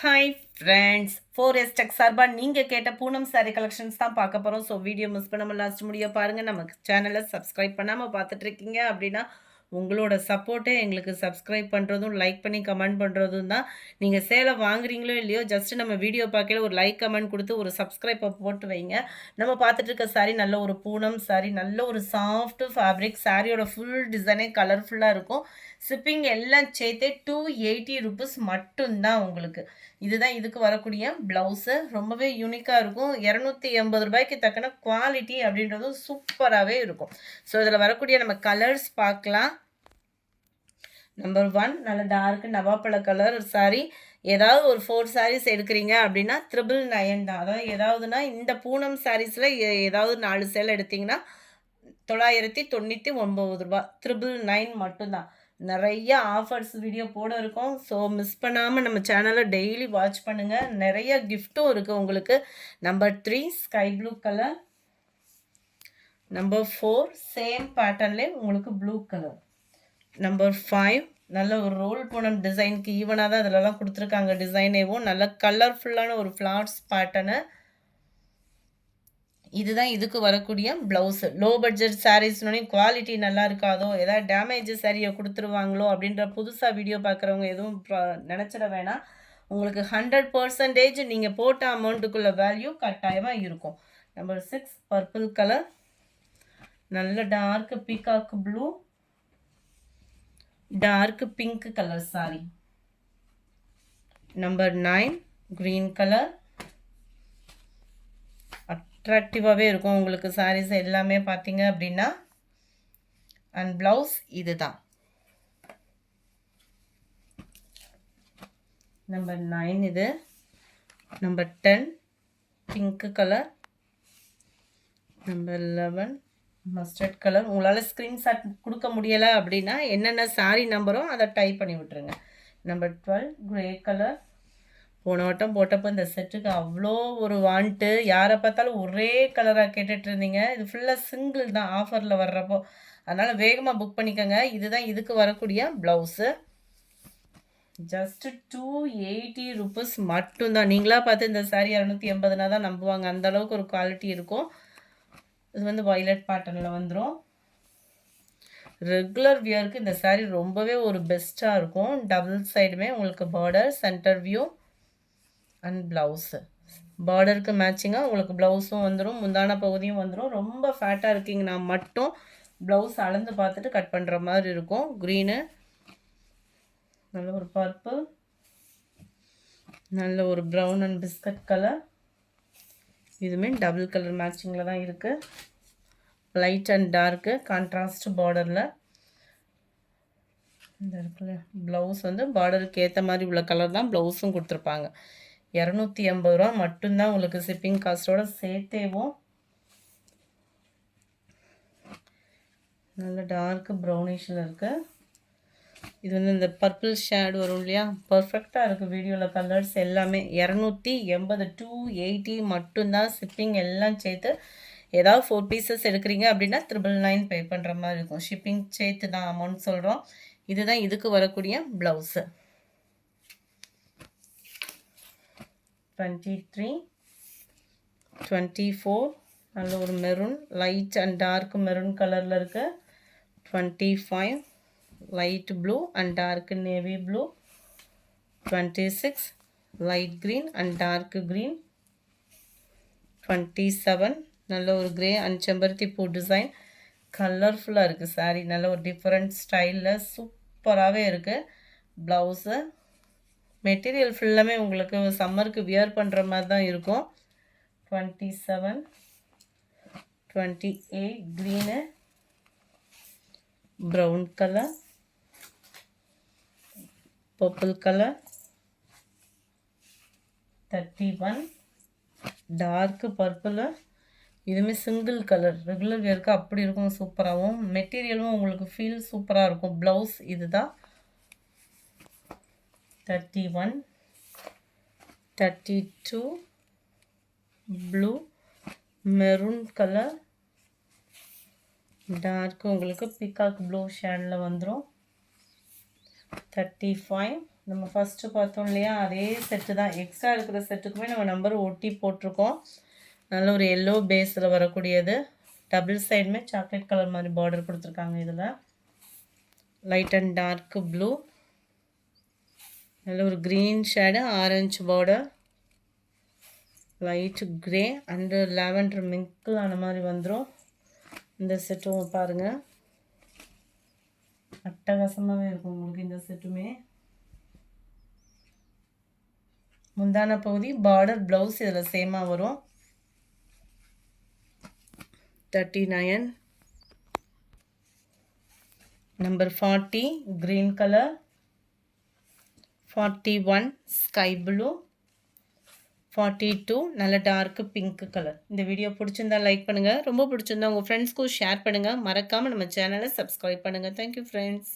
Hi friends, 4S Tech சார்பா நீங்க கேட்ட பூனம் சாரி கலெக்ஷன்ஸ் தான் பார்க்க போறோம். ஸோ வீடியோ மிஸ் பண்ணாம லாஸ்ட் முடிய பாருங்க. நம்ம சேனலை சப்ஸ்கிரைப் பண்ணாம பார்த்துட்டு இருக்கீங்க அப்படின்னா உங்களோட சப்போர்ட்டே எங்களுக்கு சப்ஸ்கிரைப் பண்ணுறதும் லைக் பண்ணி கமெண்ட் பண்ணுறதும் தான். நீங்கள் சேலை வாங்குறீங்களோ இல்லையோ, ஜஸ்ட் நம்ம வீடியோ பார்க்கல ஒரு லைக் கமெண்ட் கொடுத்து ஒரு சப்ஸ்கிரைப்பை போட்டு வைங்க. நம்ம பார்த்துட்டு இருக்க சாரி நல்ல ஒரு பூனம் சாரி, நல்ல ஒரு சாஃப்ட் ஃபேப்ரிக். சாரியோட ஃபுல் டிசைனே கலர்ஃபுல்லாக இருக்கும். ஷிப்பிங் எல்லாம் சேர்த்தே 280 ருபீஸ் மட்டும்தான் உங்களுக்கு. இதுதான் இதுக்கு வரக்கூடிய ப்ளவுஸு. ரொம்பவே யூனிக்காக இருக்கும். 280 ரூபாய்க்கு தக்கன குவாலிட்டி அப்படின்றதும் சூப்பராகவே இருக்கும். ஸோ இதில் வரக்கூடிய நம்ம கலர்ஸ் பார்க்கலாம். நம்பர் 1 நல்ல டார்க் நவாப்பழ கலர் சாரி. ஏதாவது ஒரு 4 சாரீஸ் எடுக்கிறீங்க அப்படின்னா 999 தான். அதாவது ஏதாவதுனா இந்த பூனம் சாரீஸில் ஏதாவது 4 சேலை எடுத்திங்கன்னா 999 ரூபா. 999 மட்டும்தான். நிறைய ஆஃபர்ஸ் வீடியோ போட இருக்கோம். ஸோ மிஸ் பண்ணாமல் நம்ம சேனலை டெய்லி வாட்ச் பண்ணுங்கள். நிறைய கிஃப்ட்டும் இருக்குது உங்களுக்கு. Number 3 sky blue colour. Number 4 same பேட்டர்ன்லேயே உங்களுக்கு ப்ளூ கலர். நம்பர் 5 நல்ல ஒரு ரோல் பூனம் டிசைனுக்கு ஈவனாக தான் இதிலலாம் கொடுத்துருக்காங்க. டிசைனேவும் நல்ல கலர்ஃபுல்லான ஒரு ஃப்ளார்ஸ் பேட்டர்னு. இதுதான் இதுக்கு வரக்கூடிய ப்ளவுஸு. லோ பட்ஜெட் சாரீஸ்னோடனே குவாலிட்டி நல்லா இருக்காதோ, ஏதாவது டேமேஜ் சாரியை கொடுத்துருவாங்களோ அப்படின்ற புதுசாக வீடியோ பார்க்குறவங்க எதுவும் நினச்சிட வேணாம். உங்களுக்கு 100% நீங்கள் போட்ட அமௌண்ட்டுக்குள்ள வேல்யூ கட்டாயமாக இருக்கும். Number 6 purple colour. நல்ல dark peacock blue, dark pink colour sari. Number 9 green colour. அட்ராக்டிவாகவே இருக்கும் உங்களுக்கு சாரீஸ் எல்லாமே பார்த்தீங்க அப்படின்னா. அண்ட் ப்ளவுஸ் இதுதான். நம்பர் 9 இது. Number 10 pink colour. Number 11 mustard colour. உங்களால் ஸ்க்ரீன்ஷாட் கொடுக்க முடியலை அப்படின்னா என்னென்ன சாரீ நம்பரோ அதை டைப் பண்ணி விட்டுருங்க. Number 12 grey colour. போன வட்டம் போட்டப்போ இந்த செட்டுக்கு அவ்வளோ ஒரு வாண்ட்டு. யாரை பார்த்தாலும் ஒரே கலராக கேட்டுட்டு இருந்தீங்க. இது ஃபுல்லாக சிங்கிள் தான் ஆஃபரில் வர்றப்போ. அதனால் வேகமாக புக் பண்ணிக்கோங்க. இதுதான் இதுக்கு வரக்கூடிய ப்ளவுஸு. ஜஸ்ட் 280 ருபீஸ் மட்டும்தான். நீங்களாக பார்த்து இந்த சாரீ 280னா தான் நம்புவாங்க. அந்தளவுக்கு ஒரு குவாலிட்டி இருக்கும். இது வந்து வயலட் பேட்டர்னில் வந்துடும். ரெகுலர் வியருக்கு இந்த சாரீ ரொம்பவே ஒரு பெஸ்ட்டாக இருக்கும். டபுள் சைடுமே உங்களுக்கு border, centre view and blouse. பார்டருக்கு மேட்சிங்காக உங்களுக்கு ப்ளவுஸும் வந்துடும், முந்தான பகுதியும் வந்துடும். ரொம்ப ஃபேட்டாக இருக்கீங்கன்னா மட்டும் ப்ளவுஸ் அளந்து பார்த்துட்டு கட் பண்ணுற மாதிரி இருக்கும். க்ரீனு, நல்ல ஒரு பர்பிள், நல்ல ஒரு ப்ரௌன் அண்ட் பிஸ்கட் கலர். இதுவுமே டபுள் கலர் மேட்சிங்கில் தான் இருக்குது. லைட் அண்ட் டார்க்கு கான்ட்ராஸ்ட் பார்டரில். இந்த இருக்குல்ல ப்ளவுஸ் வந்து பார்டருக்கு ஏற்ற மாதிரி உள்ள கலர் தான் ப்ளவுஸும் கொடுத்துருப்பாங்க. 280 ரூபா மட்டும்தான் உங்களுக்கு ஷிப்பிங் காஸ்ட்டோட சேர்த்தேவும். நல்ல டார்க் ப்ரௌனிஷில் இருக்குது. இது வந்து இந்த பர்பிள் ஷேடு வரும் இல்லையா, பர்ஃபெக்டாக இருக்குது வீடியோவில் கலர்ஸ் எல்லாமே. 280 280 மட்டும்தான் ஷிப்பிங் எல்லாம் சேர்த்து. ஏதாவது 4 பீசஸ் எடுக்கிறீங்க அப்படின்னா 999 பே பண்ணுற மாதிரி இருக்கும். ஷிப்பிங் சேர்த்து தான் அமௌண்ட் சொல்கிறோம். இதுதான் இதுக்கு வரக்கூடிய ப்ளவுஸு. 23 24 நல்ல ஒரு maroon, light and dark maroon கலரில் இருக்குது. 25 light blue and dark navy blue. 26 light green and dark green. 27 நல்ல ஒரு கிரே அண்ட் செம்பருத்தி பூ டிசைன். கலர்ஃபுல்லாக இருக்குது சாரீ. நல்ல ஒரு டிஃப்ரெண்ட் ஸ்டைலில் சூப்பராகவே இருக்குது. ப்ளவுஸு மெட்டீரியல் ஃபுல்லாமே உங்களுக்கு சம்மருக்கு வியர் பண்ணுற மாதிரி தான் இருக்கும். 27 28 green, brown colour, purple colour. 31 dark purple. இதுவுமே சிங்கிள் கலர், ரெகுலர் வியருக்கு அப்படி இருக்கும் சூப்பராகவும். மெட்டீரியலும் உங்களுக்கு ஃபீல் சூப்பராக இருக்கும். ப்ளவுஸ் இதுதான். 31 32 ப்ளூ மெரூன் கலர், டார்க் உங்களுக்கு பீகாக் ப்ளூ ஷேடில் வந்துடும். 35 நம்ம ஃபஸ்ட்டு பார்த்தோம் இல்லையா, அதே செட்டு தான். எக்ஸ்ட்ரா இருக்கிற செட்டுக்குமே நம்ம நம்பர் ஒட்டி போட்டிருக்கோம். நல்ல ஒரு எல்லோ பேஸில் வரக்கூடியது. டபுள் சைடுமே சாக்லேட் கலர் மாதிரி பார்டர் கொடுத்துருக்காங்க. இதில் லைட் அண்ட் டார்க் ப்ளூ, நல்ல ஒரு green shade, orange border, light grey and lavender mingle ஆன மாதிரி வந்துடும். இந்த செட்டும் பாருங்கள், அட்டகாசமாகவே இருக்கும் உங்களுக்கு இந்த செட்டுமே. முந்தான பகுதி பார்டர் ப்ளவுஸ் இதில் சேமாக வரும். 39 number 40 green color, 41 sky blue, 42 நல்ல டார்க் பிங்க் கலர். இந்த வீடியோ பிடிச்சிருந்தா லைக் பண்ணுங்கள், ரொம்ப பிடிச்சிருந்தா உங்கள் ஃப்ரெண்ட்ஸ்க்கும் ஷேர் பண்ணுங்கள், மறக்காமல் நம்ம சேனலை சப்ஸ்கிரைப் பண்ணுங்கள். Thank you friends.